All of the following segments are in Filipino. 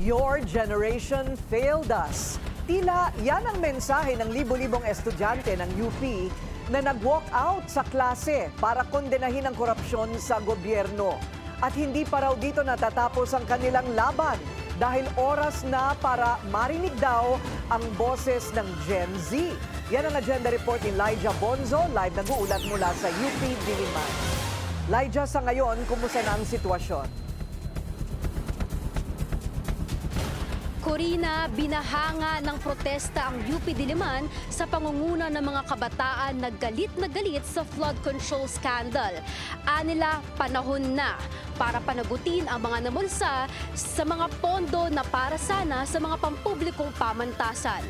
Your generation failed us. Tila yan ang mensahe ng libo-libong estudyante ng UP na nag-walk out sa klase para kondenahin ang korupsyon sa gobyerno. At hindi pa raw dito natatapos ang kanilang laban dahil oras na para marinig daw ang boses ng Gen Z. Yan ang agenda report ni Elijah Bonzo, live nag-uulat mula sa UP Diliman. Elijah, sa ngayon, kumusta na ang sitwasyon? Corina, binahanga ng protesta ang UP Diliman sa pangunguna ng mga kabataan na galit sa flood control scandal. Anila, panahon na para panagutin ang mga namulsa sa mga pondo na para sana sa mga pampublikong pamantasan.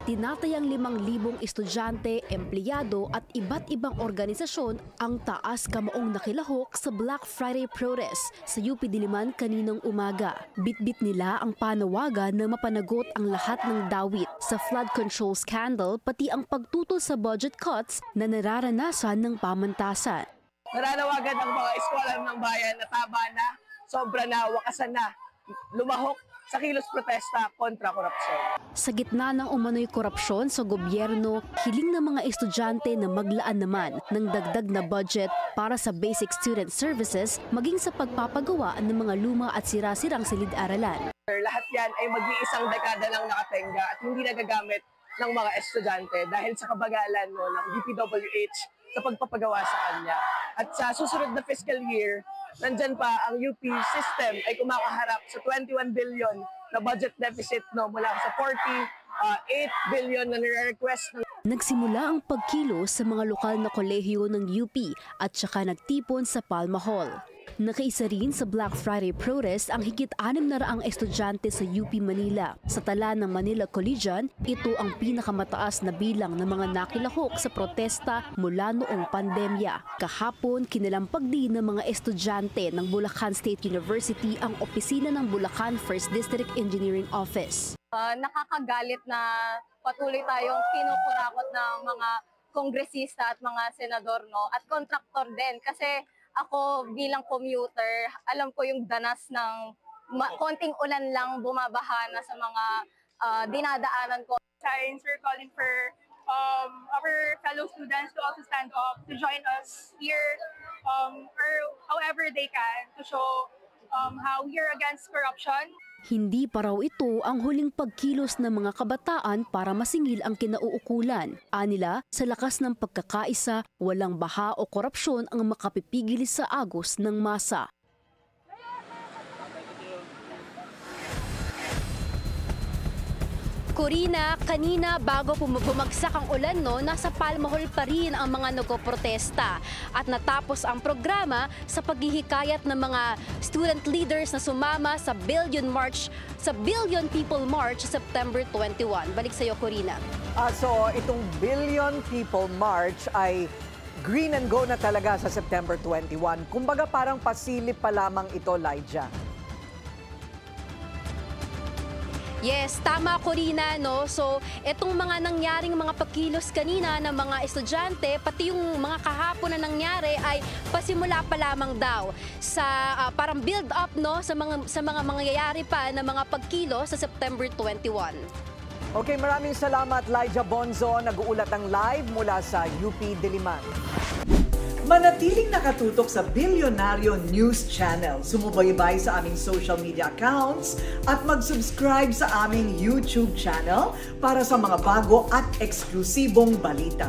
Tinatayang 5,000 estudyante, empleyado at iba't ibang organisasyon ang taas kamaong nakilahok sa Black Friday protest sa UP Diliman kaninang umaga. Bitbit nila ang panawagan na mapanagot ang lahat ng dawit sa flood control scandal pati ang pagtutol sa budget cuts na nararanasan ng pamantasan. Naranawagan ang mga eskwelahan ng bayan na tama na, sobra na, wakasan na, lumahok sa kilos protesta kontra korupsyon. Sa gitna ng umano'y korupsyon sa gobyerno, hiling ng mga estudyante na maglaan naman ng dagdag na budget para sa basic student services maging sa pagpapagawa ng mga luma at sira-sirang silid-aralan. Lahat yan ay mag-iisang dekada lang nakatenga at hindi nagagamit ng mga estudyante dahil sa kabagalan ng DPWH sa pagpapagawa sa kanya. At sa susunod na fiscal year, nandyan pa ang UP system ay kumakaharap sa 21 billion na budget deficit mula sa 48 billion na nire-request. Nagsimula ang pagkilos sa mga lokal na kolehiyo ng UP at saka nagtipon sa Palma Hall. Nakaisa rin sa Black Friday protest ang higit 600 estudyante sa UP Manila. Sa tala ng Manila Collegian, ito ang pinakamataas na bilang ng mga nakilahok sa protesta mula noong pandemya. Kahapon, kinalampag din ng mga estudyante ng Bulacan State University ang opisina ng Bulacan 1st District Engineering Office. Nakakagalit na patuloy tayong kinukurakot ng mga kongresista at mga senador at kontraktor din kasi ako bilang commuter, alam ko yung danas ng konting ulan lang bumabaha na sa mga dinadaanan ko. Science, we're calling for our fellow students to also stand up, to join us here, or however they can, to show how we are against corruption. Hindi pa raw ito ang huling pagkilos ng mga kabataan para masingil ang kinauukulan. Anila, sa lakas ng pagkakaisa, walang baha o korupsyon ang makapipigil sa agos ng masa. Corina, kanina bago bumagsak ang ulan nasa Palma Hall pa rin ang mga nagpoprotesta at natapos ang programa sa paghihikayat ng mga student leaders na sumama sa Billion People March sa September 21. Balik sa iyo, Corina. So itong Billion People March ay green and go na talaga sa September 21. Kumbaga parang pasilip pa lamang ito, Elijah. Yes, tama, Corina, So, itong mga nangyaring mga pagkilos kanina ng mga estudyante, pati yung mga kahapon na nangyari ay pasimula pa lamang daw sa parang build up sa mga mangyayari pa na mga pagkilos sa September 21. Okay, maraming salamat, Elijah Bonzo, nag-uulat ang live mula sa UP Diliman. Manatiling nakatutok sa Bilyonaryo News Channel. Sumubaybay sa aming social media accounts at mag-subscribe sa aming YouTube channel para sa mga bago at eksklusibong balita.